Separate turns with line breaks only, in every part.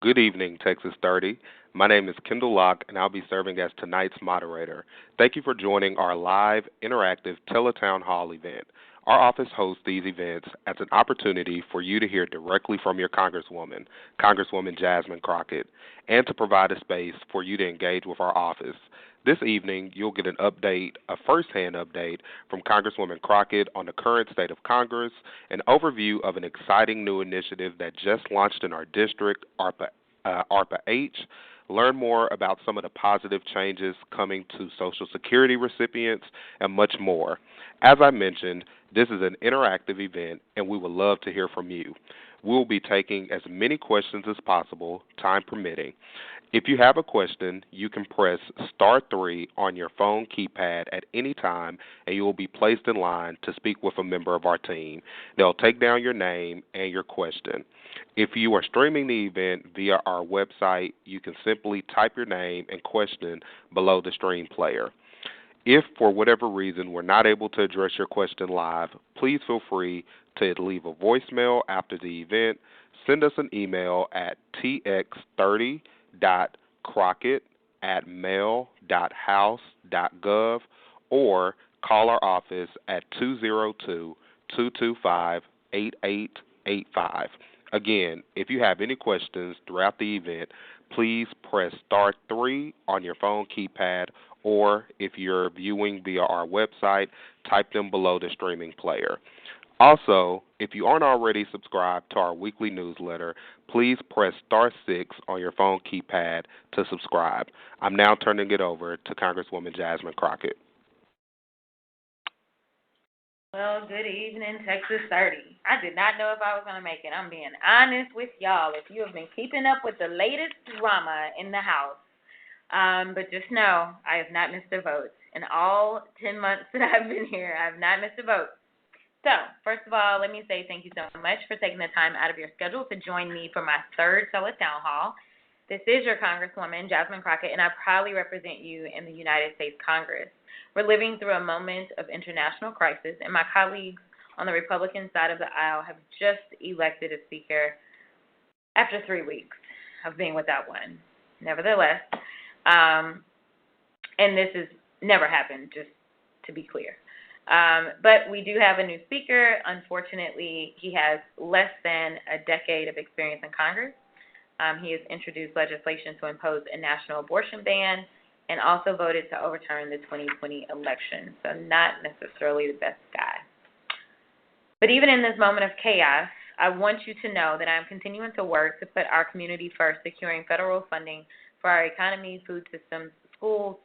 Good evening, Texas 30. My name is Kendall Locke, and I'll be serving as tonight's moderator. Thank you for joining our live, interactive Tele-Town Hall event. Our office hosts these events as an opportunity for you to hear directly from your Congresswoman, Congresswoman Jasmine Crockett, and to provide a space for you to engage with our office. This evening, you'll get an update, a first-hand update from Congresswoman Crockett on the current state of Congress, an overview of an exciting new initiative that just launched in our district, ARPA H. Learn more about some of the positive changes coming to Social Security recipients, and much more. As I mentioned, this is an interactive event, and we would love to hear from you. We'll be taking as many questions as possible, time permitting. If you have a question, you can press star 3 on your phone keypad at any time, and you will be placed in line to speak with a member of our team. They'll take down your name and your question. If you are streaming the event via our website, you can simply type your name and question below the stream player. If, for whatever reason, we're not able to address your question live, please feel free to leave a voicemail after the event. Send us an email at tx30.crockett@mail.house.gov or call our office at 202-225-8885. Again, if you have any questions throughout the event, please press star 3 on your phone keypad, or if you're viewing via our website, type them below the streaming player. Also, if you aren't already subscribed to our weekly newsletter, please press star 6 on your phone keypad to subscribe. I'm now turning it over to Congresswoman Jasmine Crockett.
Well, good evening, Texas 30. I did not know if I was going to make it. I'm being honest with y'all. If you have been keeping up with the latest drama in the House, but just know I have not missed a vote. In all 10 months that I've been here, I have not missed a vote. So, first of all, let me say thank you so much for taking the time out of your schedule to join me for my third Tele-Town Hall. This is your Congresswoman, Jasmine Crockett, and I proudly represent you in the United States Congress. We're living through a moment of international crisis, and my colleagues on the Republican side of the aisle have just elected a speaker after 3 weeks of being without one. Nevertheless, and this has never happened, just to be clear. But we do have a new speaker. Unfortunately, he has less than a decade of experience in Congress. He has introduced legislation to impose a national abortion ban and also voted to overturn the 2020 election. So not necessarily the best guy. But even in this moment of chaos, I want you to know that I'm continuing to work to put our community first, securing federal funding for our economy, food systems, schools,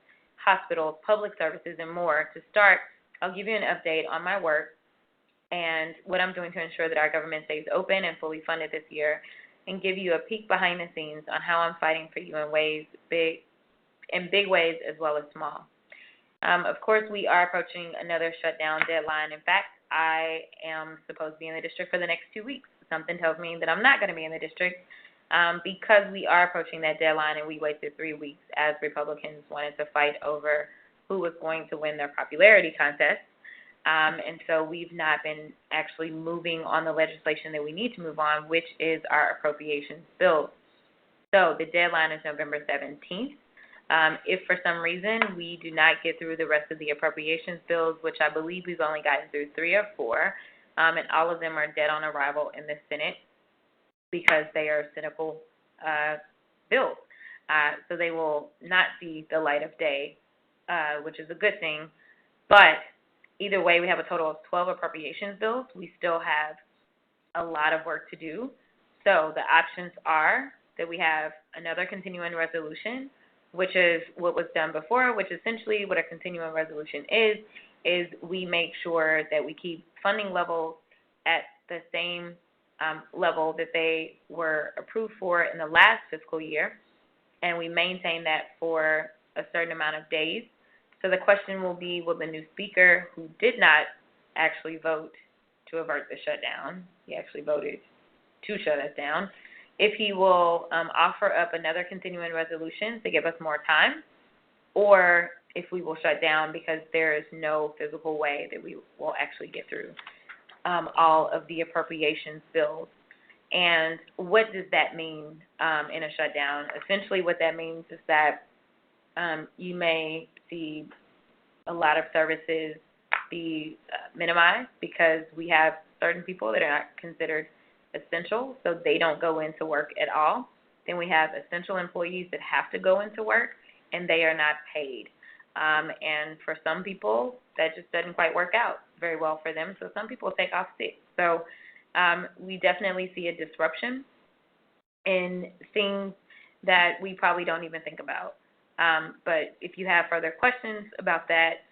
hospitals, public services, and more. To start, I'll give you an update on my work and what I'm doing to ensure that our government stays open and fully funded this year, and give you a peek behind the scenes on how I'm fighting for you in big ways as well as small. Of course, we are approaching another shutdown deadline. In fact, I am supposed to be in the district for the next 2 weeks. Something tells me that I'm not going to be in the district because we are approaching that deadline, and we wasted 3 weeks as Republicans wanted to fight over who was going to win their popularity contest. And so we've not been actually moving on the legislation that we need to move on, which is our appropriations bill. So the deadline is November 17th. If for some reason we do not get through the rest of the appropriations bills, which I believe we've only gotten through 3 or 4, and all of them are dead on arrival in the Senate because they are cynical bills. So they will not see the light of day, which is a good thing. But either way, we have a total of 12 appropriations bills. We still have a lot of work to do. So the options are that we have another continuing resolution, which is what was done before, which essentially what a continuing resolution is we make sure that we keep funding levels at the same level that they were approved for in the last fiscal year, and we maintain that for a certain amount of days. So the question will be, will the new speaker, who did not actually vote to avert the shutdown, he actually voted to shut us down, if he will offer up another continuing resolution to give us more time, or if we will shut down because there is no physical way that we will actually get through all of the appropriations bills. And what does that mean in a shutdown? Essentially, what that means is that you may see a lot of services be minimized because we have certain people that are not considered essential, so they don't go into work at all. Then we have essential employees that have to go into work, and they are not paid. And for some people, that just doesn't quite work out very well for them, so some people take off sick. So we definitely see a disruption in things that we probably don't even think about. But if you have further questions about that,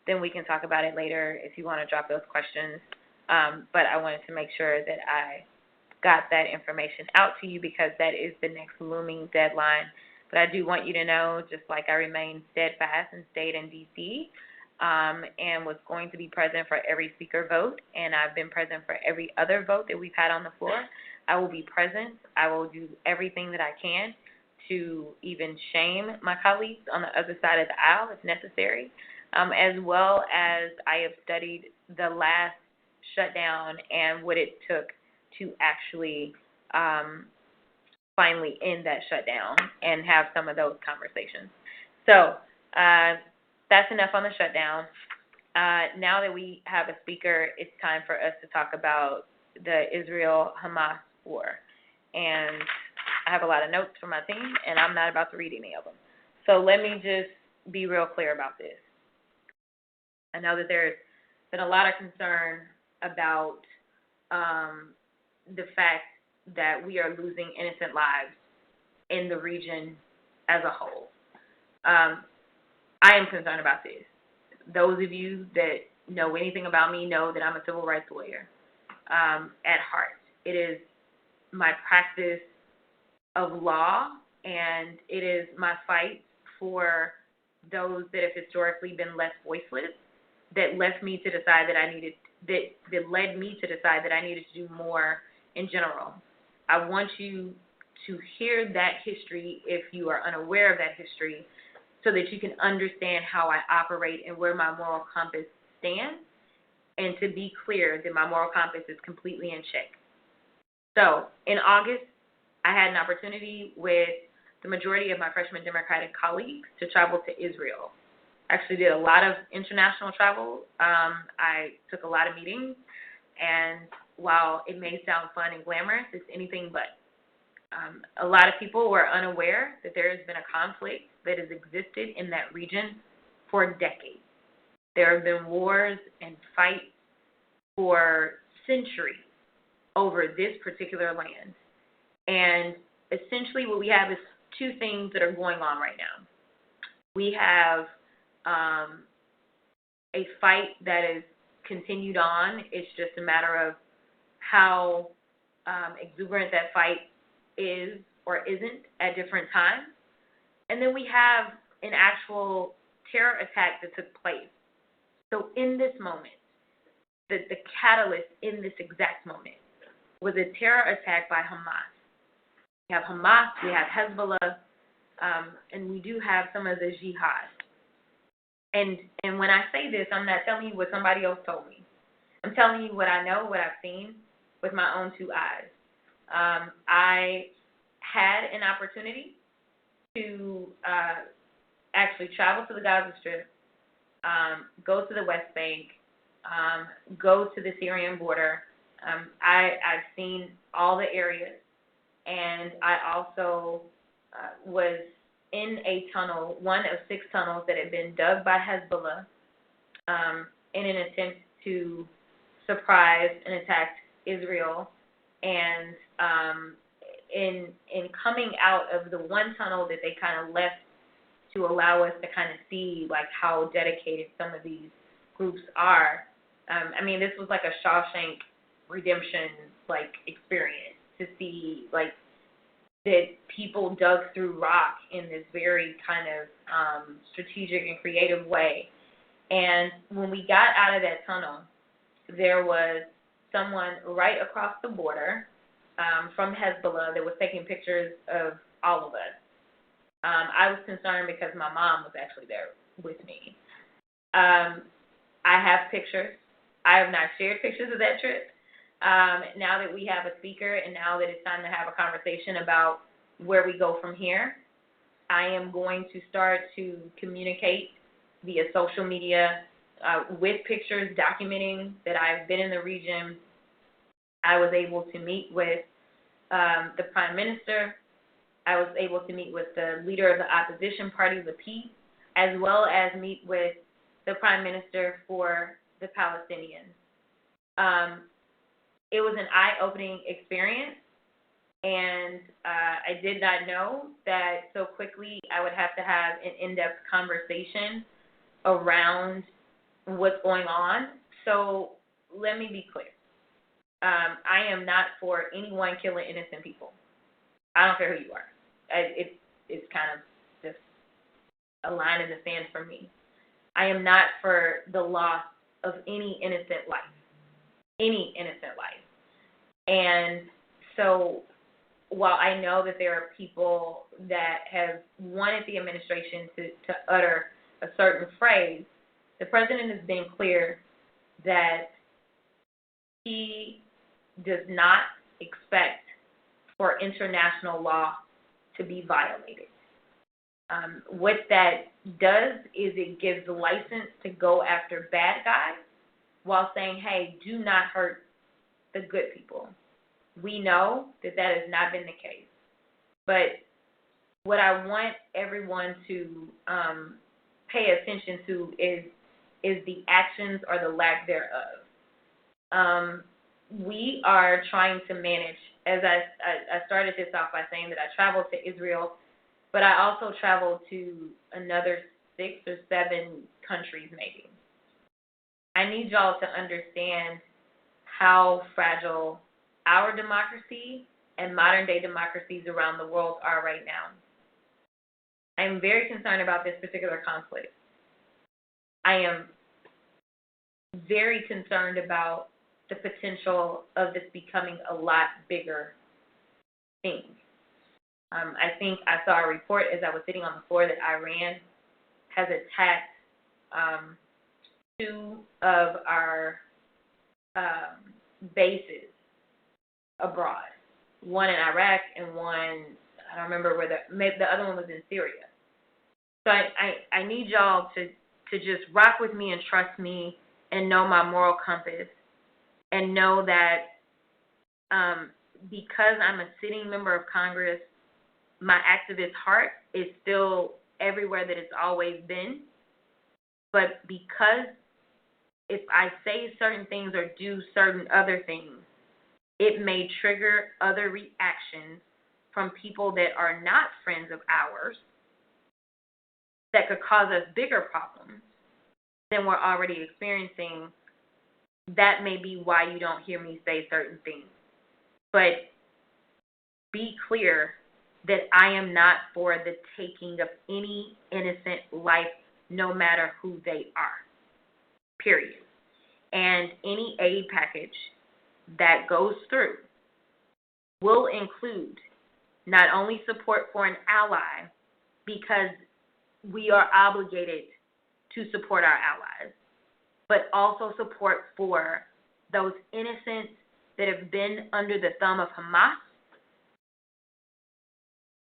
then we can talk about it later if you want to drop those questions. But I wanted to make sure that I got that information out to you because that is the next looming deadline. But I do want you to know, just like I remain steadfast and stayed in D.C. And was going to be present for every speaker vote, and I've been present for every other vote that we've had on the floor. I will be present. I will do everything that I can to even shame my colleagues on the other side of the aisle if necessary, as well as I have studied the last shutdown and what it took to actually finally end that shutdown and have some of those conversations. So that's enough on the shutdown. Now that we have a speaker, it's time for us to talk about the Israel-Hamas war. And I have a lot of notes from my team, and I'm not about to read any of them. So let me just be real clear about this. I know that there's been a lot of concern about the fact that we are losing innocent lives in the region as a whole. I am concerned about this. Those of you that know anything about me know that I'm a civil rights lawyer at heart. It is my practice of law, and it is my fight for those that have historically been less voiceless that left me to decide that that led me to decide that I needed to do more in general. I want you to hear that history if you are unaware of that history so that you can understand how I operate and where my moral compass stands, and to be clear that my moral compass is completely in check. So in August, I had an opportunity with the majority of my freshman Democratic colleagues to travel to Israel. I actually did a lot of international travel. I took a lot of meetings, and while it may sound fun and glamorous, it's anything but. A lot of people were unaware that there has been a conflict that has existed in that region for decades. There have been wars and fights for centuries over this particular land. And essentially what we have is two things that are going on right now. We have a fight that is continued on. It's just a matter of how exuberant that fight is or isn't at different times. And then we have an actual terror attack that took place. So in this moment, the catalyst in this exact moment was a terror attack by Hamas. We have Hamas, we have Hezbollah, and we do have some of the jihad. And when I say this, I'm not telling you what somebody else told me. I'm telling you what I know, what I've seen with my own two eyes. I had an opportunity to actually travel to the Gaza Strip, go to the West Bank, go to the Syrian border. I've seen all the areas, and I also was in a tunnel, one of 6 tunnels that had been dug by Hezbollah in an attempt to surprise and attack Israel. And in coming out of the one tunnel that they kind of left to allow us to kind of see like how dedicated some of these groups are. I mean, this was like a Shawshank Redemption like experience to see like that people dug through rock in this very kind of strategic and creative way. And when we got out of that tunnel, there was someone right across the border from Hezbollah that was taking pictures of all of us. I was concerned because my mom was actually there with me. I have pictures. I have not shared pictures of that trip. Now that we have a speaker and now that it's time to have a conversation about where we go from here, I am going to start to communicate via social media with pictures documenting that I've been in the region. I was able to meet with the Prime Minister. I was able to meet with the leader of the opposition party, the Peace, as well as meet with the Prime Minister for the Palestinians. It was an eye-opening experience, and I did not know that so quickly I would have to have an in-depth conversation around what's going on. So let me be clear. I am not for anyone killing innocent people. I don't care who you are. It's kind of just a line in the sand for me. I am not for the loss of any innocent life. Any innocent life. And so while I know that there are people that have wanted the administration to utter a certain phrase, the president has been clear that he does not expect for international law to be violated. What that does is it gives the license to go after bad guys while saying, hey, do not hurt the good people. We know that that has not been the case. But what I want everyone to pay attention to is the actions or the lack thereof. We are trying to manage, as I started this off by saying that I traveled to Israel, but I also traveled to another 6 or 7 countries maybe. I need y'all to understand how fragile our democracy and modern-day democracies around the world are right now. I am very concerned about this particular conflict. I am very concerned about the potential of this becoming a lot bigger thing. I think I saw a report as I was sitting on the floor that Iran has attacked 2 of our bases abroad. One in Iraq and one, I don't remember where the other one was in Syria. So I need y'all to just rock with me and trust me and know my moral compass and know that because I'm a sitting member of Congress, my activist heart is still everywhere that it's always been. But because if I say certain things or do certain other things, it may trigger other reactions from people that are not friends of ours that could cause us bigger problems than we're already experiencing. That may be why you don't hear me say certain things. But be clear that I am not for the taking of any innocent life, no matter who they are, period. And any aid package that goes through will include not only support for an ally, because we are obligated to support our allies, but also support for those innocents that have been under the thumb of Hamas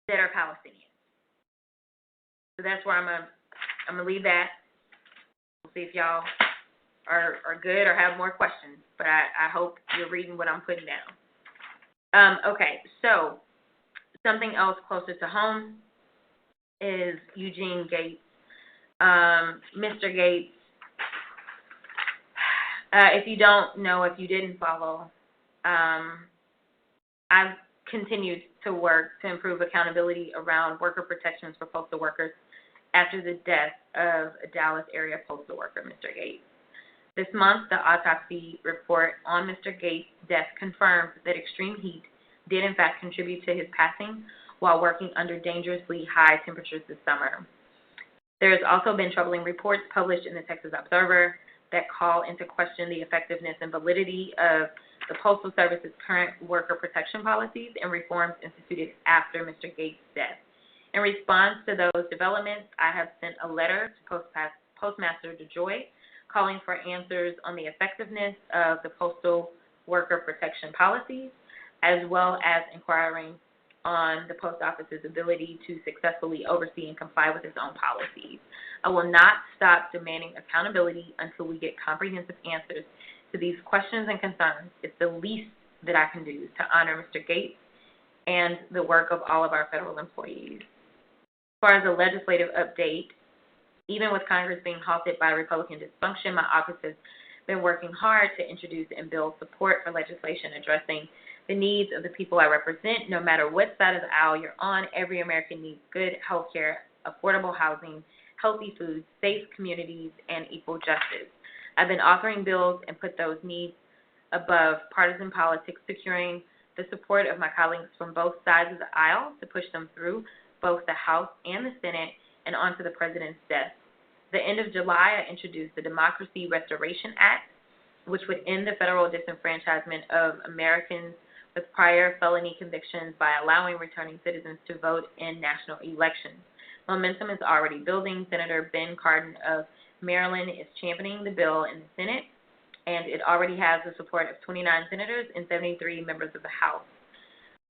that are Palestinians. So that's where I'm gonna leave that. We'll see if y'all are good or have more questions, but I hope you're reading what I'm putting down. Okay, so something else closer to home is Eugene Gates. Mr. Gates, if you don't know, if you didn't follow, I've continued to work to improve accountability around worker protections for postal workers after the death of a Dallas area postal worker, Mr. Gates. This month, the autopsy report on Mr. Gates' death confirmed that extreme heat did in fact contribute to his passing while working under dangerously high temperatures this summer. There has also been troubling reports published in the Texas Observer that call into question the effectiveness and validity of the Postal Service's current worker protection policies and reforms instituted after Mr. Gates' death. In response to those developments, I have sent a letter to Postmaster DeJoy calling for answers on the effectiveness of the Postal worker protection policies, as well as inquiring on the post office's ability to successfully oversee and comply with its own policies. I will not stop demanding accountability until we get comprehensive answers to these questions and concerns. It's the least that I can do to honor Mr. Gates and the work of all of our federal employees. As far as a legislative update, even with Congress being halted by Republican dysfunction, my office has been working hard to introduce and build support for legislation addressing the needs of the people I represent. No matter what side of the aisle you're on, every American needs good health care, affordable housing, healthy food, safe communities, and equal justice. I've been authoring bills and put those needs above partisan politics, securing the support of my colleagues from both sides of the aisle to push them through both the House and the Senate and onto the President's desk. At the end of July, I introduced the Democracy Restoration Act, which would end the federal disenfranchisement of Americans with prior felony convictions by allowing returning citizens to vote in national elections. Momentum is already building. Senator Ben Cardin of Maryland is championing the bill in the Senate, and it already has the support of 29 senators and 73 members of the House.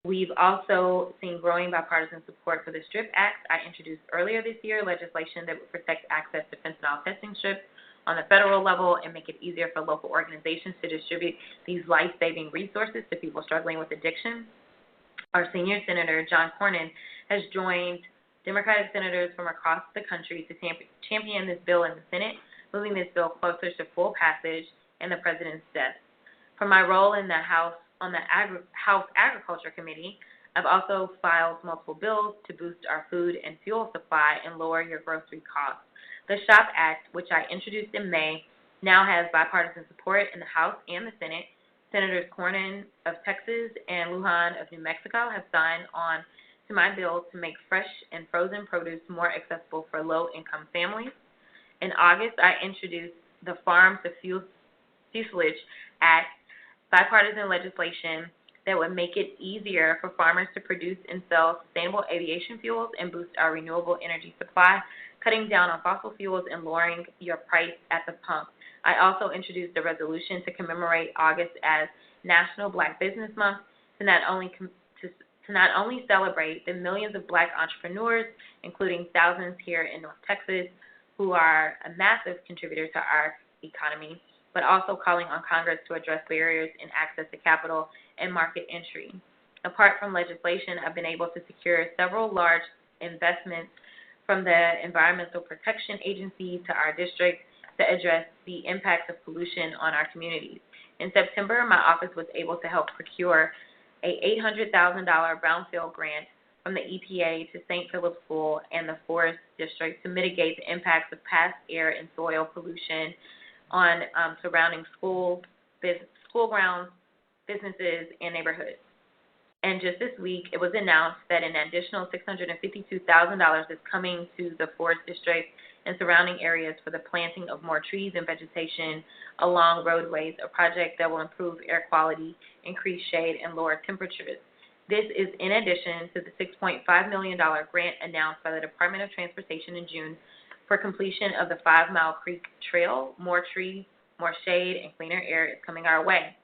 We've also seen growing bipartisan support for the STRIP Act. I introduced earlier this year legislation that would protect access to fentanyl testing strips on the federal level and make it easier for local organizations to distribute these life-saving resources to people struggling with addiction. Our senior senator, John Cornyn, has joined Democratic senators from across the country to champion this bill in the Senate, moving this bill closer to full passage in the President's desk. From my role in the House on the House Agriculture Committee, I've also filed multiple bills to boost our food and fuel supply and lower your grocery costs. The SHOP Act, which I introduced in May, now has bipartisan support in the House and the Senate. Senators Cornyn of Texas and Lujan of New Mexico have signed on to my bill to make fresh and frozen produce more accessible for low-income families. In August, I introduced the Farm to Fuselage Act, bipartisan legislation that would make it easier for farmers to produce and sell sustainable aviation fuels and boost our renewable energy supply, cutting down on fossil fuels and lowering your price at the pump. I also introduced a resolution to commemorate August as National Black Business Month to not only celebrate the millions of black entrepreneurs, including thousands here in North Texas, who are a massive contributor to our economy, but also calling on Congress to address barriers in access to capital and market entry. Apart from legislation, I've been able to secure several large investments from the Environmental Protection Agency to our district to address the impacts of pollution on our communities. In September, my office was able to help procure a $800,000 brownfield grant from the EPA to St. Philip School and the Forest District to mitigate the impacts of past air and soil pollution on surrounding school grounds, businesses, and neighborhoods. And just this week, it was announced that an additional $652,000 is coming to the Forest District and surrounding areas for the planting of more trees and vegetation along roadways, a project that will improve air quality, increase shade, and lower temperatures. This is in addition to the $6.5 million grant announced by the Department of Transportation in June for completion of the 5 Mile Creek Trail. More trees, more shade, and cleaner air is coming our way.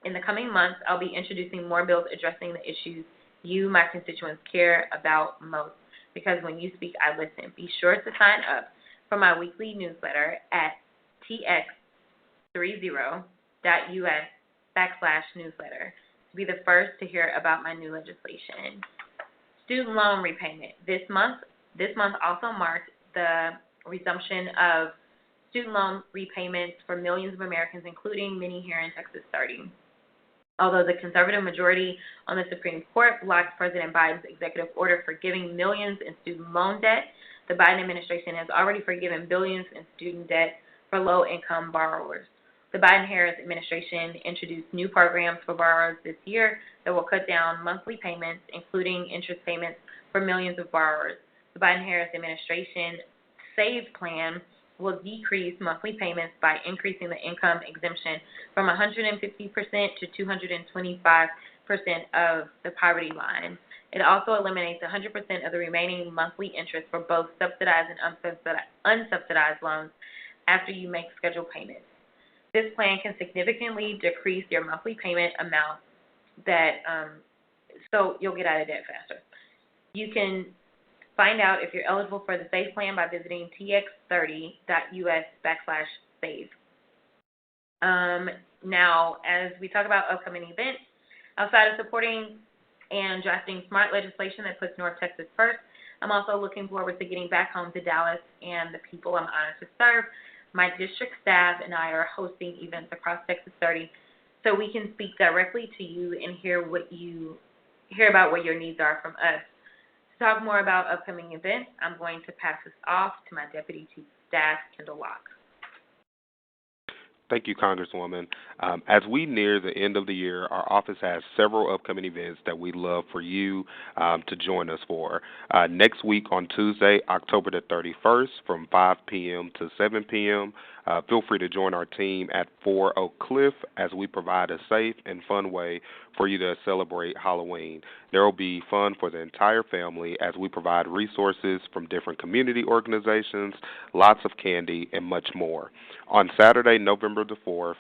In the coming months, I'll be introducing more bills addressing the issues you, my constituents, care about most. Because when you speak, I listen. Be sure to sign up for my weekly newsletter at tx30.us/newsletter to be the first to hear about my new legislation. Student loan repayment. This month also marked the resumption of student loan repayments for millions of Americans, including many here in Texas starting. Although the conservative majority on the Supreme Court blocked President Biden's executive order forgiving millions in student loan debt, the Biden administration has already forgiven billions in student debt for low-income borrowers. The Biden-Harris administration introduced new programs for borrowers this year that will cut down monthly payments, including interest payments for millions of borrowers. The Biden-Harris administration SAVE plan will decrease monthly payments by increasing the income exemption from 150% to 225% of the poverty line. It also eliminates 100% of the remaining monthly interest for both subsidized and unsubsidized loans after you make scheduled payments. This plan can significantly decrease your monthly payment amount so you'll get out of debt faster. You can find out if you're eligible for the SAVE plan by visiting tx30.us/save. Now, as we talk about upcoming events, outside of supporting and drafting smart legislation that puts North Texas first, I'm also looking forward to getting back home to Dallas and the people I'm honored to serve. My district staff and I are hosting events across Texas 30 so we can speak directly to you and hear about what your needs are from us. To talk more about upcoming events, I'm going to pass this off to my Deputy Chief of Staff, Kendall Locke.
Thank you, Congresswoman. As we near the end of the year, our office has several upcoming events that we'd love for you to join us for. Next week on Tuesday, October the 31st, from 5 p.m. to 7 p.m., feel free to join our team at 4 Oak Cliff as we provide a safe and fun way for you to celebrate Halloween. There will be fun for the entire family as we provide resources from different community organizations, lots of candy, and much more. On Saturday, November the 4th,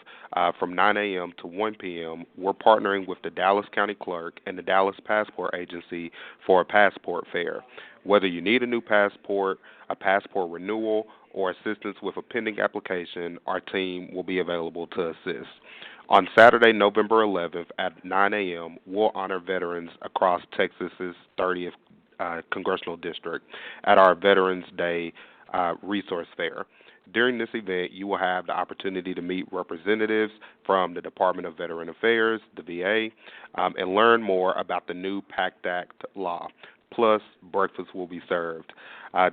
from 9 a.m. to 1 p.m., we're partnering with the Dallas County Clerk and the Dallas Passport Agency for a passport fair. Whether you need a new passport, a passport renewal, or assistance with a pending application, our team will be available to assist. On Saturday, November 11th at 9 a.m., we'll honor veterans across Texas's 30th Congressional District at our Veterans Day Resource Fair. During this event, you will have the opportunity to meet representatives from the Department of Veteran Affairs, the VA, and learn more about the new PACT Act law. Plus, breakfast will be served.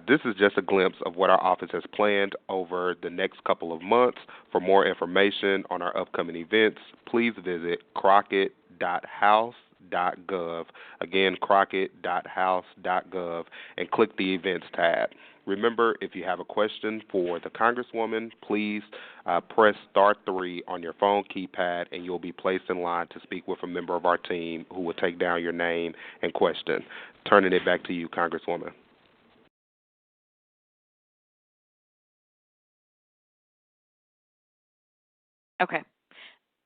This is just a glimpse of what our office has planned over the next couple of months. For more information on our upcoming events, please visit crockett.house.gov. Again, crockett.house.gov, and click the Events tab. Remember, if you have a question for the Congresswoman, please press *3 on your phone keypad, and you'll be placed in line to speak with a member of our team who will take down your name and question. Turning it back to you, Congresswoman.
Okay.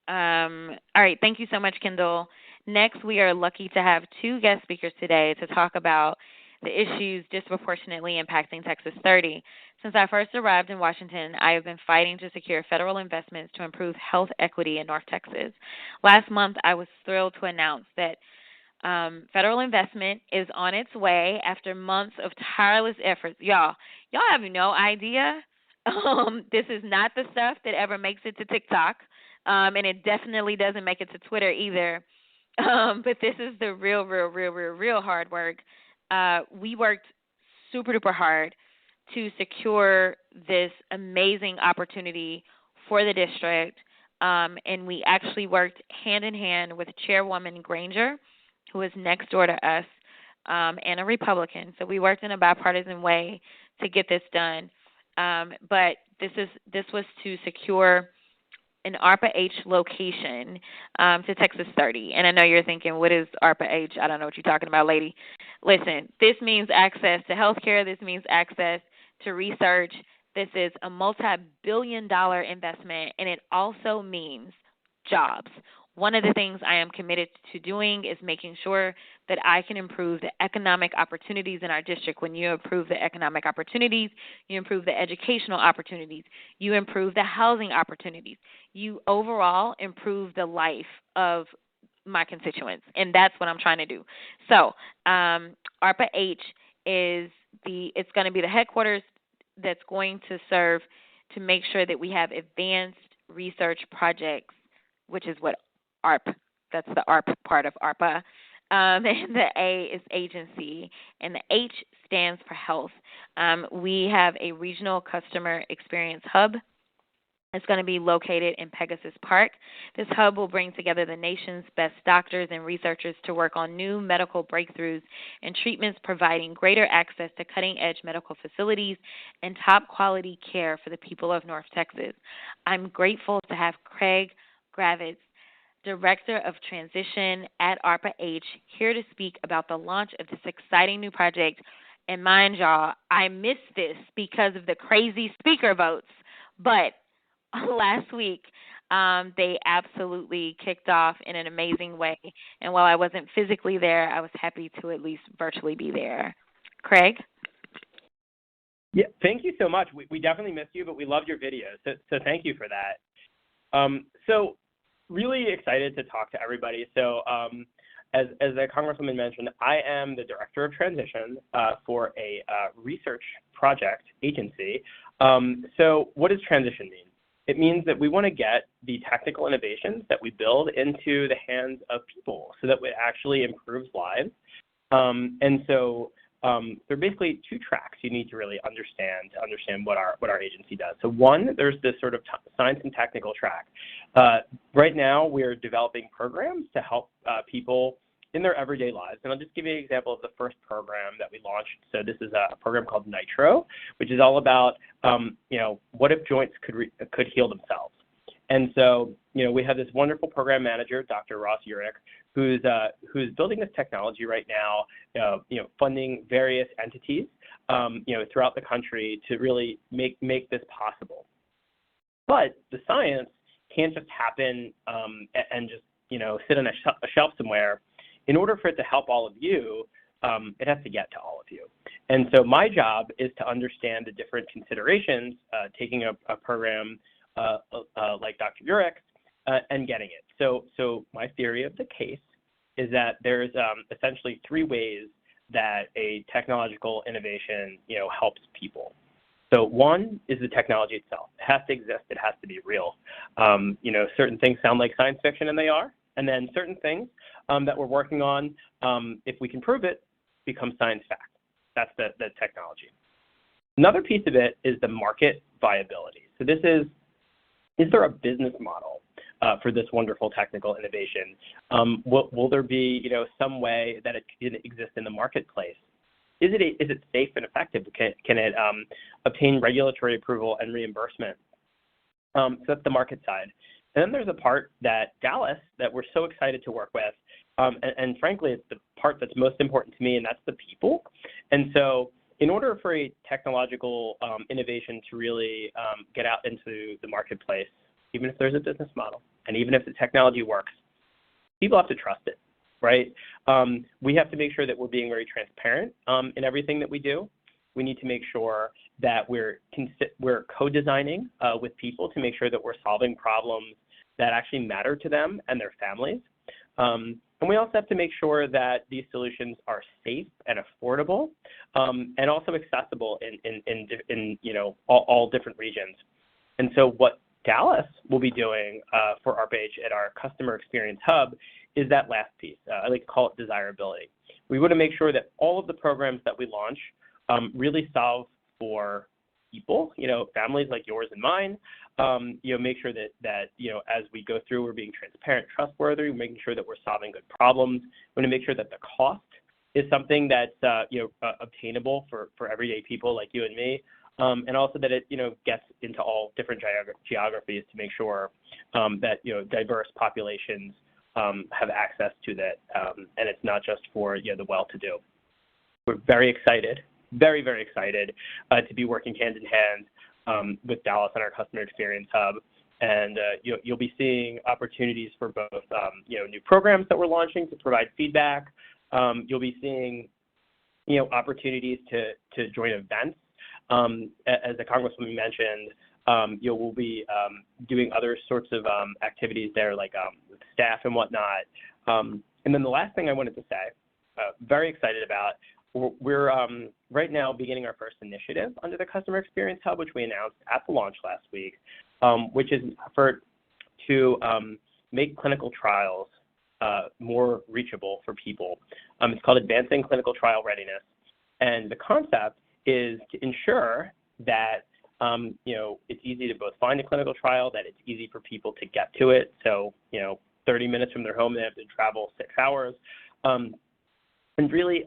All right. Thank you so much, Kendall. Next, we are lucky to have two guest speakers today to talk about the issues disproportionately impacting Texas 30. Since I first arrived in Washington, I have been fighting to secure federal investments to improve health equity in North Texas. Last month, I was thrilled to announce that federal investment is on its way after months of tireless efforts. Y'all have no idea. This is not the stuff that ever makes it to TikTok, and it definitely doesn't make it to Twitter either. But this is the real hard work. We worked super duper hard to secure this amazing opportunity for the district, and we actually worked hand in hand with Chairwoman Granger, who is next door to us, and a Republican. So we worked in a bipartisan way to get this done. But this was to secure an ARPA-H location to Texas 30. And I know you're thinking, what is ARPA-H? I don't know what you're talking about, lady. Listen, this means access to health care. This means access to research. This is a multi-billion-dollar investment, and it also means jobs. One of the things I am committed to doing is making sure that I can improve the economic opportunities in our district. When you improve the economic opportunities, you improve the educational opportunities, you improve the housing opportunities, you overall improve the life of my constituents, and that's what I'm trying to do. So ARPA-H it's going to be the headquarters that's going to serve to make sure that we have advanced research projects, which is what ARP, that's the ARP part of ARPA, and the A is agency, and the H stands for health. We have a regional customer experience hub. It's going to be located in Pegasus Park. This hub will bring together the nation's best doctors and researchers to work on new medical breakthroughs and treatments, providing greater access to cutting-edge medical facilities and top-quality care for the people of North Texas. I'm grateful to have Craig Gravitz, Director of Transition at ARPA-H, here to speak about the launch of this exciting new project. And mind y'all, I missed this because of the crazy speaker votes, but last week. They absolutely kicked off in an amazing way. And while I wasn't physically there, I was happy to at least virtually be there. Craig?
Yeah, thank you so much. We definitely missed you, but we loved your videos. So thank you for that. So really excited to talk to everybody. So as the Congresswoman mentioned, I am the Director of Transition for a research project agency. So what does transition mean? It means that we want to get the technical innovations that we build into the hands of people so that it actually improves lives. And so there are basically two tracks you need to really understand what our agency does. So one, there's this sort of science and technical track. Right now, we're developing programs to help people in their everyday lives. And I'll just give you an example of the first program that we launched. So this is a program called Nitro, which is all about, what if joints could heal themselves? And so, we have this wonderful program manager, Dr. Ross Urich, who's building this technology right now, funding various entities, throughout the country to really make this possible. But the science can't just happen and just, sit on a shelf somewhere. In order for it to help all of you, it has to get to all of you. And so my job is to understand the different considerations, taking a program like Dr. Urich's and getting it. So my theory of the case is that there's essentially three ways that a technological innovation, helps people. So one is the technology itself. It has to exist. It has to be real. Certain things sound like science fiction, and they are. And then certain things that we're working on, if we can prove it, become science fact. That's the technology. Another piece of it is the market viability. So this is there a business model for this wonderful technical innovation? Will there be, some way that it can exist in the marketplace? Is it safe and effective? Can it obtain regulatory approval and reimbursement? So that's the market side. And then there's a part that Dallas that we're so excited to work with, and frankly, it's the part that's most important to me, and that's the people. And so in order for a technological innovation to really get out into the marketplace, even if there's a business model, and even if the technology works, people have to trust it, right? We have to make sure that we're being very transparent in everything that we do. We need to make sure that we're co-designing with people to make sure that we're solving problems that actually matter to them and their families. And we also have to make sure that these solutions are safe and affordable, and also accessible in all different regions. And so what Dallas will be doing for ARPA-H at our Customer Experience Hub is that last piece. I like to call it desirability. We want to make sure that all of the programs that we launch really solve for people, families like yours and mine. Make sure that as we go through, we're being transparent, trustworthy, we're making sure that we're solving good problems. We want to make sure that the cost is something that's obtainable for everyday people like you and me, and also that it gets into all different geographies to make sure that diverse populations have access to that, and it's not just for the well-to-do. We're very excited, very, very excited to be working hand in hand with Dallas and our Customer Experience Hub. And you'll be seeing opportunities for both new programs that we're launching to provide feedback. You'll be seeing opportunities to join events. As the Congresswoman mentioned, we'll be doing other sorts of activities there, like with staff and whatnot. And then the last thing I wanted to say, very excited about, we're right now beginning our first initiative under the Customer Experience Hub, which we announced at the launch last week, which is an effort to make clinical trials more reachable for people. It's called Advancing Clinical Trial Readiness. And the concept is to ensure that it's easy to both find a clinical trial, that it's easy for people to get to it. So 30 minutes from their home, they have to travel 6 hours. And really,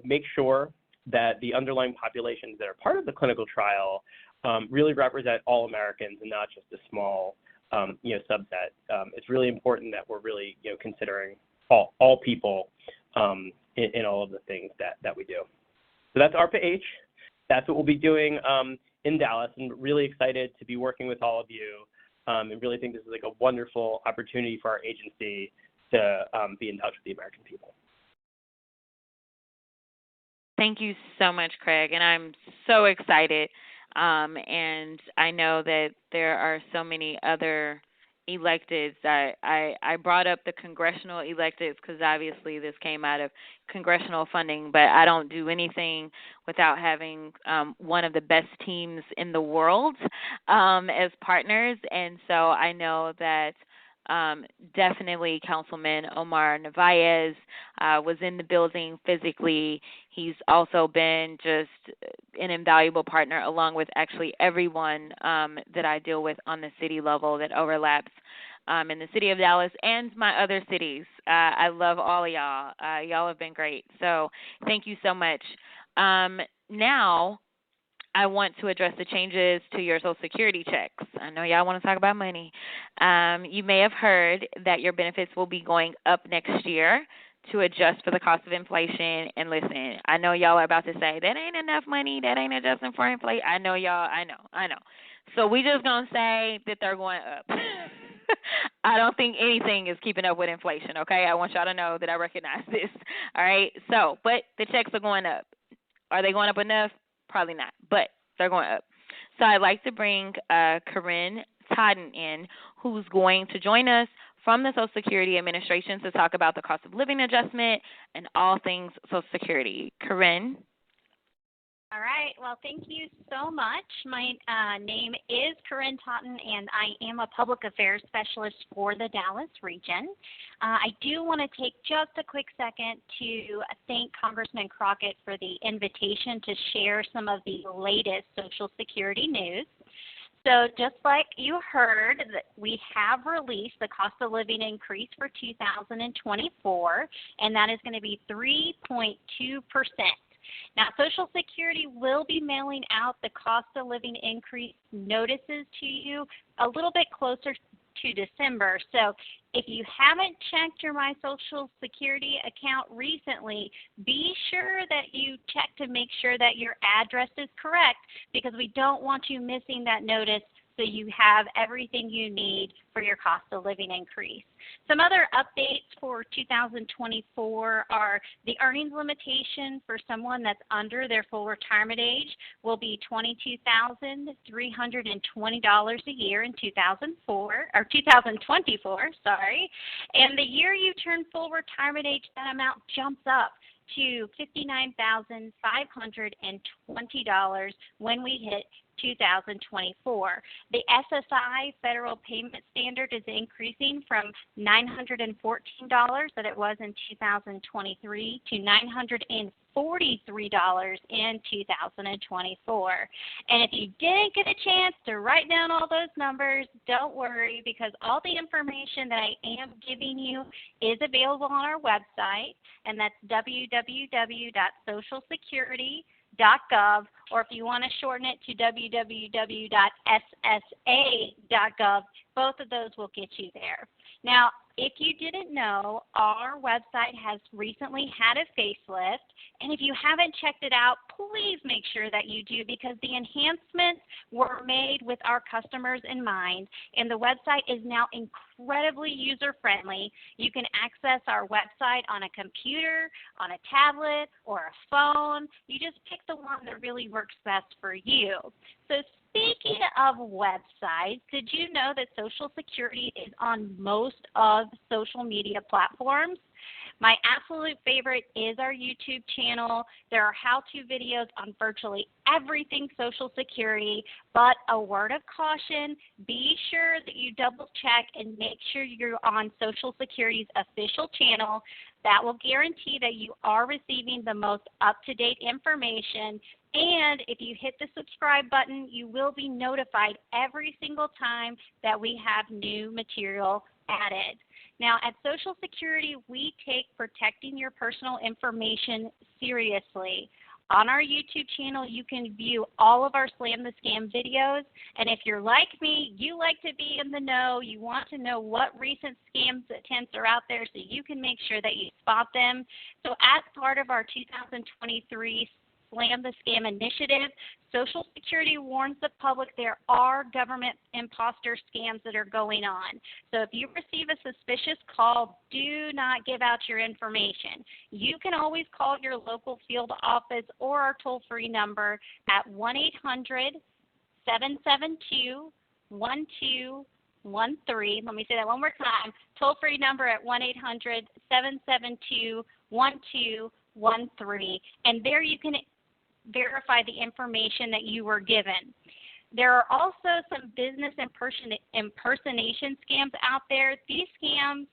make sure that the underlying populations that are part of the clinical trial really represent all Americans and not just a small, subset. It's really important that we're really, considering all people in all of the things that we do. So that's ARPA-H. That's what we'll be doing in Dallas, and really excited to be working with all of you and really think this is like a wonderful opportunity for our agency to be in touch with the American people.
Thank you so much, Craig, and I'm so excited. And I know that there are so many other electeds. I brought up the congressional electeds because obviously this came out of congressional funding, but I don't do anything without having one of the best teams in the world as partners. And so I know that definitely Councilman Omar Narvaez was in the building physically. He's also been just an invaluable partner, along with actually everyone that I deal with on the city level that overlaps in the city of Dallas and my other cities. I love all of y'all. Y'all have been great. So thank you so much. Now, I want to address the changes to your Social Security checks. I know y'all want to talk about money. You may have heard that your benefits will be going up next year to adjust for the cost of inflation. And listen, I know y'all are about to say, that ain't enough money, that ain't adjusting for inflation. I know y'all, I know. So we just going to say that they're going up. I don't think anything is keeping up with inflation, okay? I want y'all to know that I recognize this, all right? So, but the checks are going up. Are they going up enough? Probably not, but they're going up. So I'd like to bring Corinne Totten in, who's going to join us from the Social Security Administration to talk about the cost of living adjustment and all things Social Security. Corinne?
All right. Well, thank you so much. My name is Corinne Totten, and I am a public affairs specialist for the Dallas region. I do want to take just a quick second to thank Congressman Crockett for the invitation to share some of the latest Social Security news. So just like you heard, we have released the cost of living increase for 2024, and that is going to be 3.2%. Now, Social Security will be mailing out the cost of living increase notices to you a little bit closer to December. So if you haven't checked your My Social Security account recently, be sure that you check to make sure that your address is correct, because we don't want you missing that notice, so you have everything you need for your cost of living increase. Some other updates for 2024 are the earnings limitation for someone that's under their full retirement age will be $22,320 a year in 2024, and the year you turn full retirement age, that amount jumps up to $59,520 when we hit 2024. The SSI federal payment standard is increasing from $914 that it was in 2023 to $943 in 2024. And if you didn't get a chance to write down all those numbers, don't worry, because all the information that I am giving you is available on our website, and that's www.socialsecurity.gov, or if you want to shorten it to www.ssa.gov, both of those will get you there. Now, if you didn't know, our website has recently had a facelift, and if you haven't checked it out, please make sure that you do, because the enhancements were made with our customers in mind, and the website is now incredibly user-friendly. You can access our website on a computer, on a tablet, or a phone. You just pick the one that really works best for you. So speaking of websites, did you know that Social Security is on most of social media platforms? My absolute favorite is our YouTube channel. There are how-to videos on virtually everything Social Security, but a word of caution, be sure that you double check and make sure you're on Social Security's official channel. That will guarantee that you are receiving the most up-to-date information. And if you hit the subscribe button, you will be notified every single time that we have new material added. Now, at Social Security, we take protecting your personal information seriously. On our YouTube channel, you can view all of our Slam the Scam videos. And if you're like me, you like to be in the know. You want to know what recent scams attempts are out there so you can make sure that you spot them. So as part of our 2023 Slam the Scam initiative. Social Security warns the public there are government imposter scams that are going on. So if you receive a suspicious call, do not give out your information. You can always call your local field office or our toll-free number at 1-800-772-1213. Let me say that one more time. Toll-free number at 1-800-772-1213. And there you can verify the information that you were given. There are also some business impersonation scams out there. These scams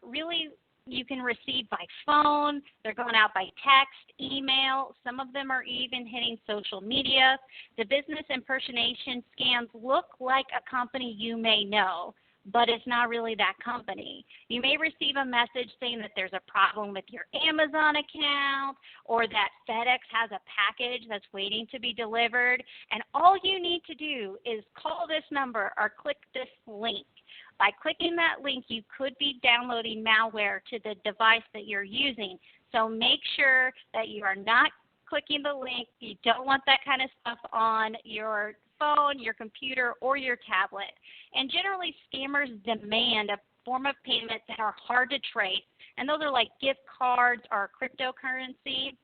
really you can receive by phone. They're going out by text, email. Some of them are even hitting social media. The business impersonation scams look like a company you may know, but it's not really that company. You may receive a message saying that there's a problem with your Amazon account or that FedEx has a package that's waiting to be delivered, and all you need to do is call this number or click this link. By clicking that link, you could be downloading malware to the device that you're using. So make sure that you are not clicking the link. You don't want that kind of stuff on your phone, your computer, or your tablet. And generally, scammers demand a form of payment that are hard to trace, and those are like gift cards or cryptocurrency.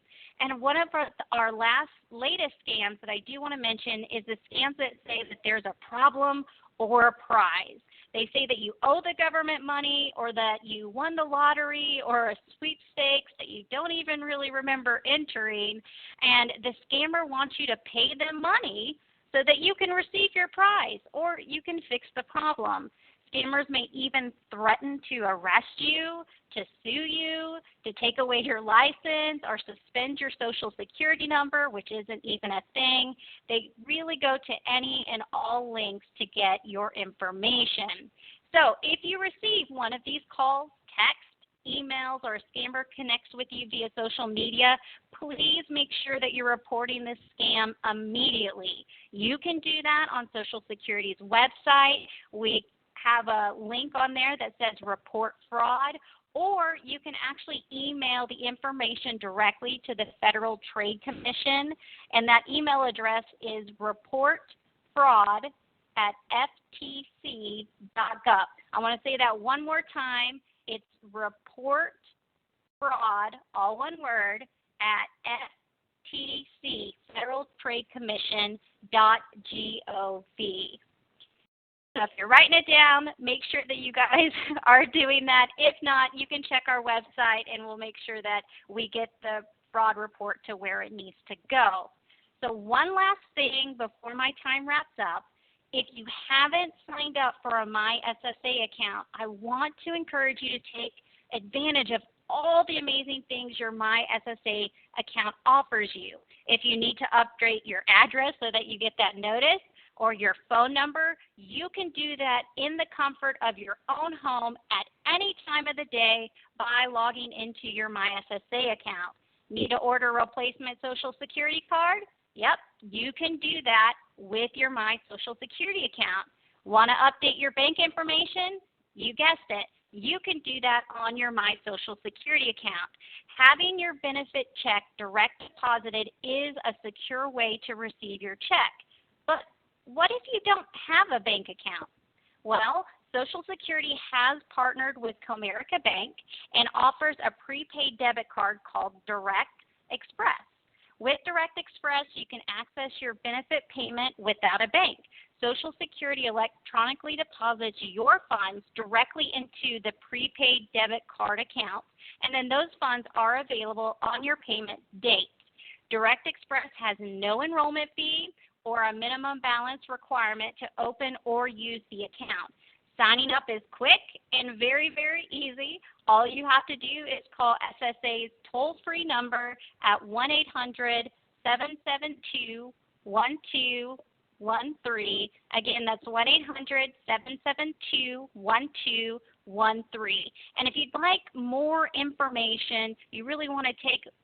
And one of our latest scams that I do want to mention is the scams that say that there's a problem or a prize. They say that you owe the government money or that you won the lottery or a sweepstakes that you don't even really remember entering, and the scammer wants you to pay them money so that you can receive your prize or you can fix the problem. Scammers may even threaten to arrest you, to sue you, to take away your license or suspend your social security number, which isn't even a thing. They really go to any and all links to get your information. So if you receive one of these calls, texts, emails, or a scammer connects with you via social media, please make sure that you're reporting this scam immediately. You can do that on Social Security's website. We have a link on there that says report fraud, or you can actually email the information directly to the Federal Trade Commission, and that email address is reportfraud@ftc.gov. I want to say that one more time. It's report fraud, all one word, at FTC, Federal Trade Commission.gov. So if you're writing it down, make sure that you guys are doing that. If not, you can check our website and we'll make sure that we get the fraud report to where it needs to go. So one last thing before my time wraps up. If you haven't signed up for a My SSA account, I want to encourage you to take advantage of all the amazing things your My SSA account offers you. If you need to update your address so that you get that notice, or your phone number, you can do that in the comfort of your own home at any time of the day by logging into your My SSA account. Need to order a replacement Social Security card? Yep, you can do that with your My Social Security account. Want to update your bank information? You guessed it. You can do that on your My Social Security account. Having your benefit check direct deposited is a secure way to receive your check. But what if you don't have a bank account? Well, Social Security has partnered with Comerica Bank and offers a prepaid debit card called Direct Express. With Direct Express, you can access your benefit payment without a bank. Social Security electronically deposits your funds directly into the prepaid debit card account, and then those funds are available on your payment date. Direct Express has no enrollment fee or a minimum balance requirement to open or use the account. Signing up is quick and very, very easy. All you have to do is call SSA's toll-free number at 1-800-772-1213. Again, that's 1-800-772-1213. And if you'd like more information, you really want to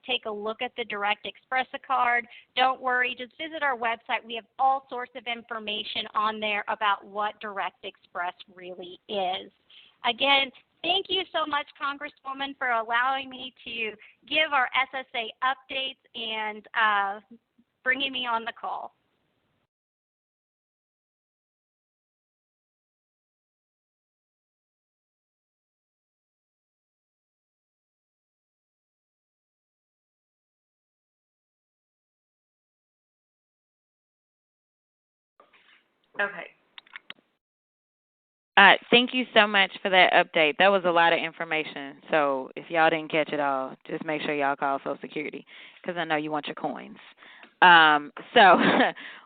take a look at the Direct Express card, don't worry, just visit our website. We have all sorts of information on there about what Direct Express really is. Again, Thank you so much, Congresswoman, for allowing me to give our SSA updates and bringing me on the call.
Okay.
Thank you so much for that update. That was a lot of information. So if y'all didn't catch it all, just make sure y'all call Social Security because I know you want your coins. So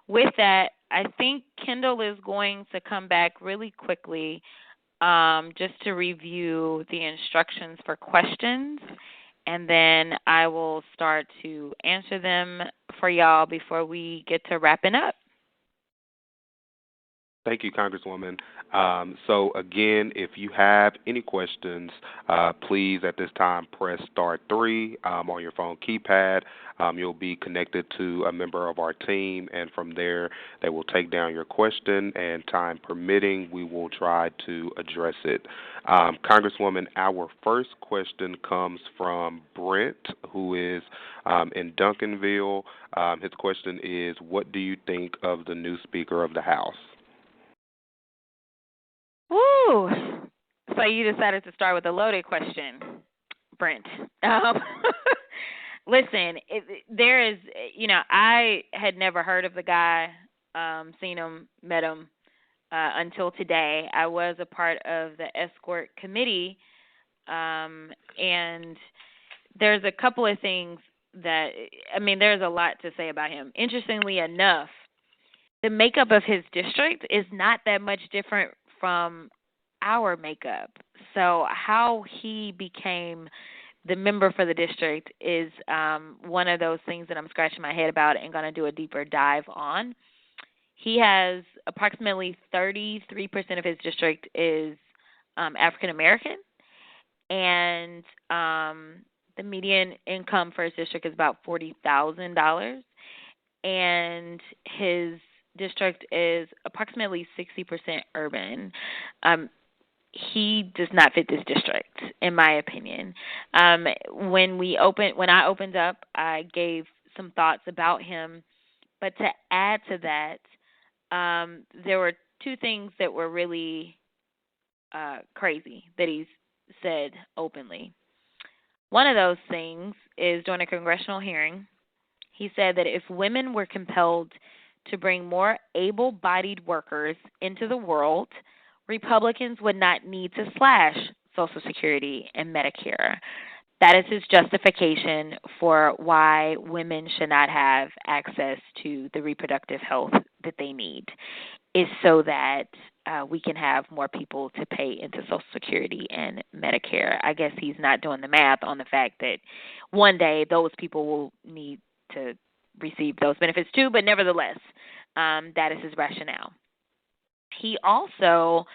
with that, I think Kendall is going to come back really quickly just to review the instructions for questions, and then I will start to answer them for y'all before we get to wrapping up.
Thank you, Congresswoman. So again, if you have any questions, please at this time press *3 on your phone keypad. You'll be connected to a member of our team, and from there they will take down your question, and time permitting, we will try to address it. Congresswoman, our first question comes from Brent, who is in Duncanville. His question is, what do you think of the new Speaker of the House?
Woo! So you decided to start with a loaded question, Brent. Listen, there is, I had never heard of the guy, seen him, met him until today. I was a part of the escort committee, and there's a couple of things there's a lot to say about him. Interestingly enough, the makeup of his district is not that much different from our makeup. So how he became the member for the district is one of those things that I'm scratching my head about and going to do a deeper dive on. He has approximately 33% of his district is African American, and the median income for his district is about $40,000, and his district is approximately 60% urban. He does not fit this district, in my opinion. When I opened up, I gave some thoughts about him, but to add to that, there were two things that were really crazy that he's said openly. One of those things is during a congressional hearing, he said that if women were compelled to bring more able-bodied workers into the world, Republicans would not need to slash Social Security and Medicare. That is his justification for why women should not have access to the reproductive health that they need, is so that we can have more people to pay into Social Security and Medicare. I guess he's not doing the math on the fact that one day those people will need to receive those benefits too, but nevertheless, that is his rationale. He also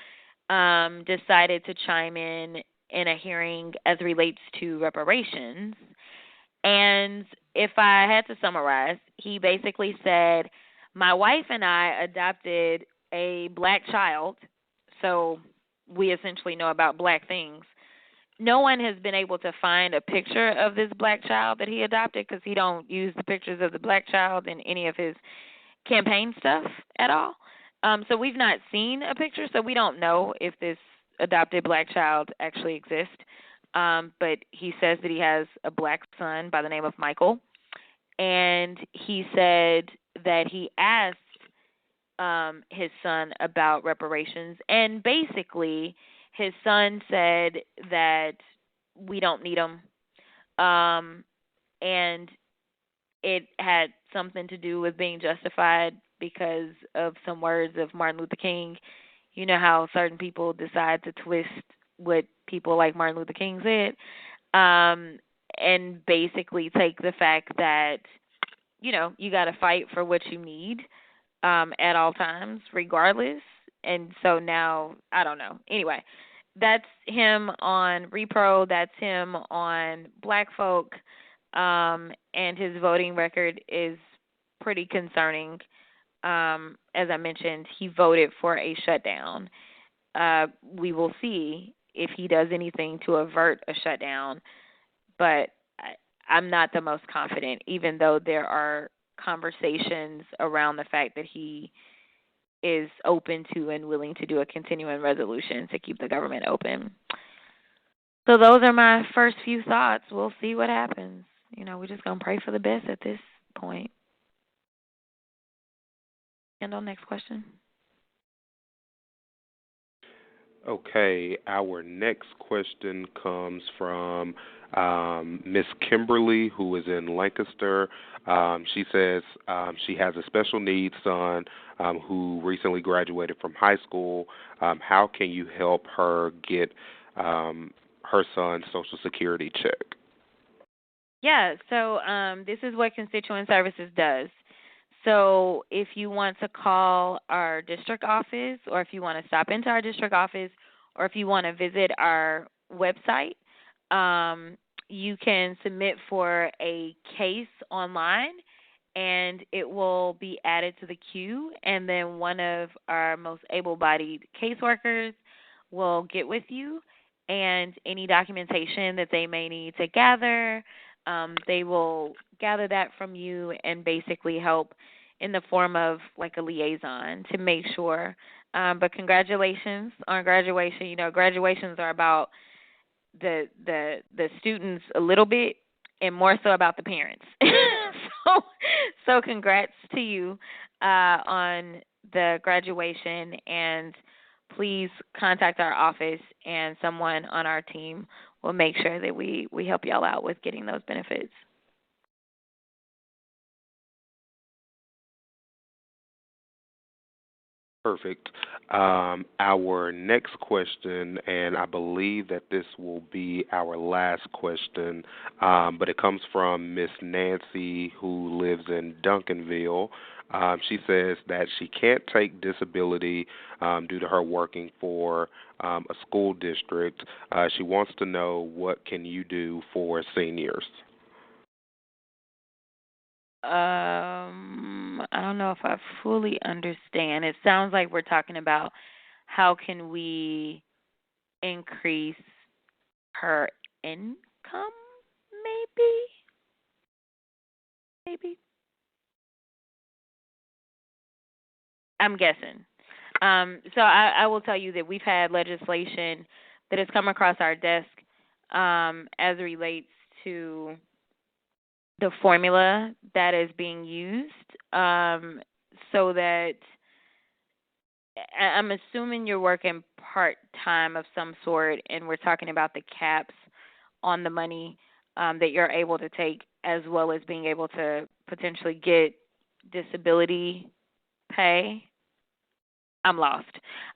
decided to chime in a hearing as it relates to reparations. And if I had to summarize, he basically said, my wife and I adopted a black child, so we essentially know about black things. No one has been able to find a picture of this black child that he adopted because he don't use the pictures of the black child in any of his campaign stuff at all. So we've not seen a picture, so we don't know if this adopted black child actually exists. But he says that he has a black son by the name of Michael, and he said that he asked his son about reparations, and basically his son said that we don't need them, and it had something to do with being justified because of some words of Martin Luther King. You know how certain people decide to twist what people like Martin Luther King said, and basically take the fact that, you got to fight for what you need at all times, regardless. And so now, I don't know. Anyway, that's him on repro. That's him on black folk. And his voting record is pretty concerning. As I mentioned, he voted for a shutdown. We will see if he does anything to avert a shutdown, but I'm not the most confident, even though there are conversations around the fact that he is open to and willing to do a continuing resolution to keep the government open. So those are my first few thoughts. We'll see what happens. We're just going to pray for the best at this point. Kendall, next question.
Okay, our next question comes from Miss Kimberly, who is in Lancaster. She says she has a special needs son who recently graduated from high school. How can you help her get her son's Social Security check?
Yeah, so this is what Constituent Services does. So if you want to call our district office, or if you want to stop into our district office, or if you want to visit our website, you can submit for a case online, and it will be added to the queue, and then one of our most able-bodied caseworkers will get with you, and any documentation that they may need to gather, they will gather that from you and basically help in the form of like a liaison to make sure. But congratulations on graduation. Graduations are about the students a little bit, and more so about the parents. so congrats to you on the graduation, and please contact our office, and someone on our team will make sure that we help y'all out with getting those benefits.
Perfect. Our next question, and I believe that this will be our last question, but it comes from Miss Nancy, who lives in Duncanville. She says that she can't take disability due to her working for a school district. She wants to know, what can you do for seniors?
I don't know if I fully understand. It sounds like we're talking about how can we increase her income, maybe. I'm guessing. So I will tell you that we've had legislation that has come across our desk as it relates to the formula that is being used, so that I'm assuming you're working part-time of some sort, and we're talking about the caps on the money that you're able to take, as well as being able to potentially get disability pay. I'm lost.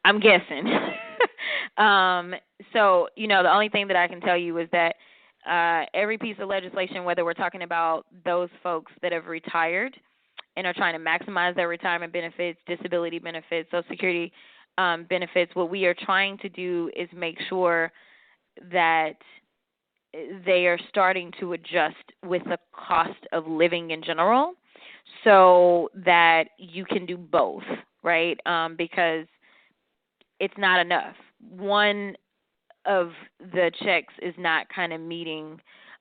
I'm guessing. So, the only thing that I can tell you is that every piece of legislation, whether we're talking about those folks that have retired and are trying to maximize their retirement benefits, disability benefits, Social Security benefits, what we are trying to do is make sure that they are starting to adjust with the cost of living in general, so that you can do both, right? Because it's not enough. One of the checks is not kind of meeting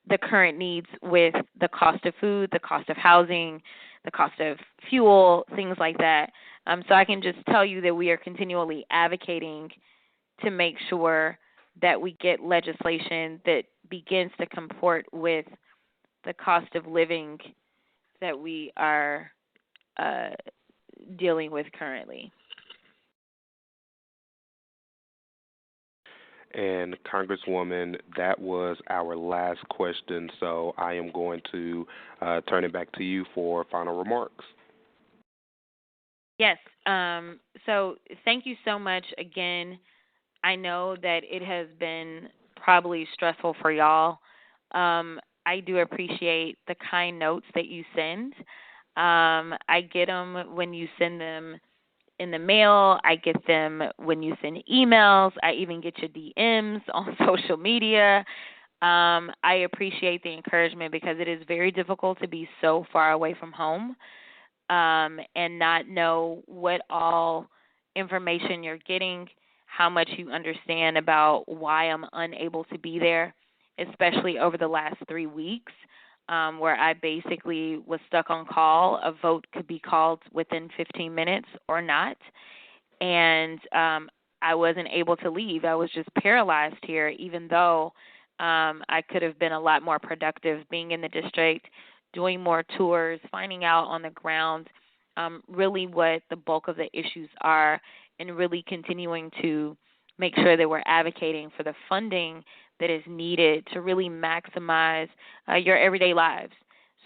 the current needs with the cost of food, the cost of housing, the cost of fuel, things like that. So I can just tell you that we are continually advocating to make sure that we get legislation that begins to comport with the cost of living that we are dealing with currently.
And Congresswoman, that was our last question, so I am going to turn it back to you for final remarks.
Yes. So thank you so much again. I know that it has been probably stressful for y'all. I do appreciate the kind notes that you send. I get them when you send them in the mail. I get them when you send emails. I even get your DMs on social media. I appreciate the encouragement, because it is very difficult to be so far away from home and not know what all information you're getting, how much you understand about why I'm unable to be there, especially over the last 3 weeks, where I basically was stuck on call. A vote could be called within 15 minutes or not. And I wasn't able to leave. I was just paralyzed here, even though I could have been a lot more productive being in the district, doing more tours, finding out on the ground really what the bulk of the issues are, and really continuing to make sure that we're advocating for the funding that is needed to really maximize your everyday lives.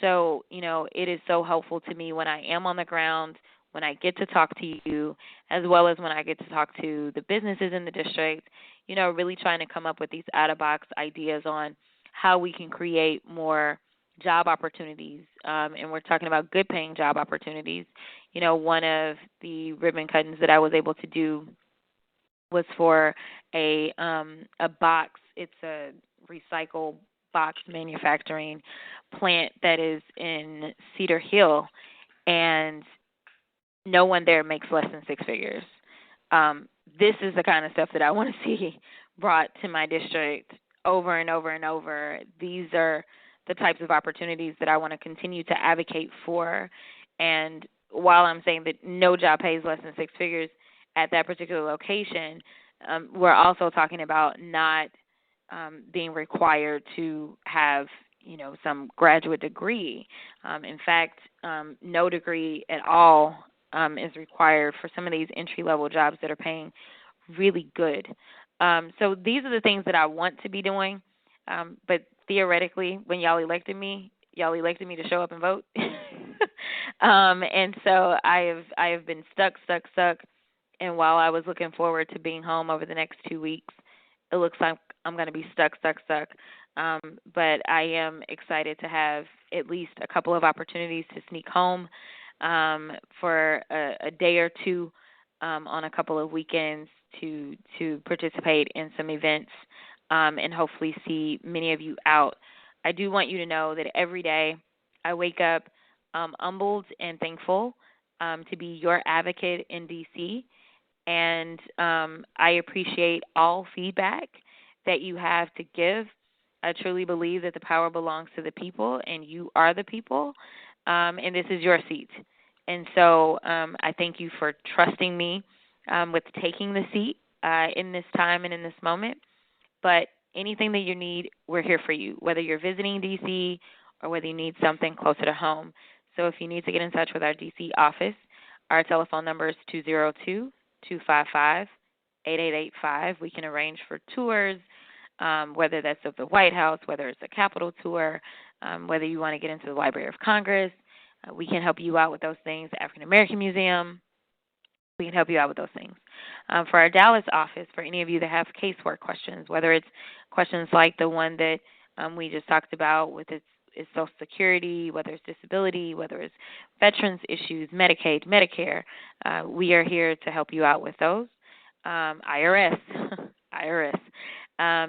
So, it is so helpful to me when I am on the ground, when I get to talk to you, as well as when I get to talk to the businesses in the district, really trying to come up with these out-of-box ideas on how we can create more job opportunities. And we're talking about good-paying job opportunities. One of the ribbon cuttings that I was able to do was for a box. It's a recycle box manufacturing plant that is in Cedar Hill, and no one there makes less than six figures. This is the kind of stuff that I want to see brought to my district over and over and over. These are the types of opportunities that I want to continue to advocate for. And while I'm saying that no job pays less than six figures at that particular location, we're also talking about not being required to have some graduate degree. In fact, no degree at all is required for some of these entry-level jobs that are paying really good. So these are the things that I want to be doing. But theoretically, when y'all elected me to show up and vote. And so I have been stuck. And while I was looking forward to being home over the next 2 weeks, it looks like I'm going to be stuck. But I am excited to have at least a couple of opportunities to sneak home for a day or two on a couple of weekends to participate in some events and hopefully see many of you out. I do want you to know that every day I wake up humbled and thankful to be your advocate in D.C., and I appreciate all feedback that you have to give. I truly believe that the power belongs to the people, and you are the people, and this is your seat. And so I thank you for trusting me with taking the seat in this time and in this moment. But anything that you need, we're here for you, whether you're visiting D.C. or whether you need something closer to home. So if you need to get in touch with our D.C. office, our telephone number is 202-255-8885. We can arrange for tours, whether that's of the White House, whether it's a Capitol tour, whether you want to get into the Library of Congress. We can help you out with those things. The African American Museum, we can help you out with those things. For our Dallas office, for any of you that have casework questions, whether it's questions like the one that we just talked about with its Social Security, whether it's disability, whether it's veterans issues, Medicaid, Medicare, we are here to help you out with those. IRS.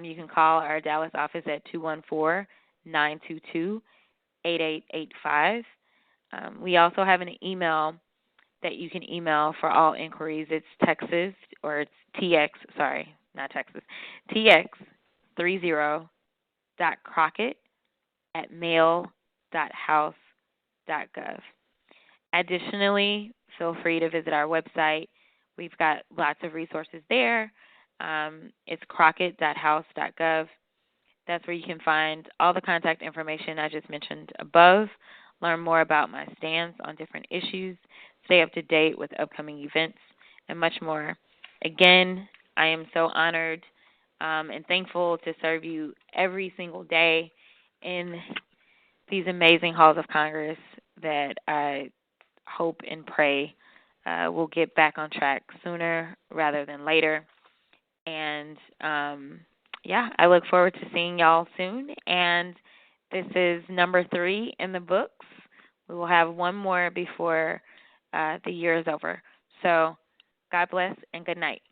You can call our Dallas office at 214-922-8885. We also have an email that you can email for all inquiries. It's Texas, or it's TX, sorry, not Texas, tx30.crockett@mail.house.gov. Additionally, feel free to visit our website. We've got lots of resources there. It's crockett.house.gov. That's where you can find all the contact information I just mentioned above, learn more about my stance on different issues, stay up to date with upcoming events, and much more. Again, I am so honored and thankful to serve you every single day in these amazing halls of Congress that I hope and pray will get back on track sooner rather than later. And, I look forward to seeing y'all soon. And this is number 3 in the books. We will have one more before the year is over. So God bless and good night.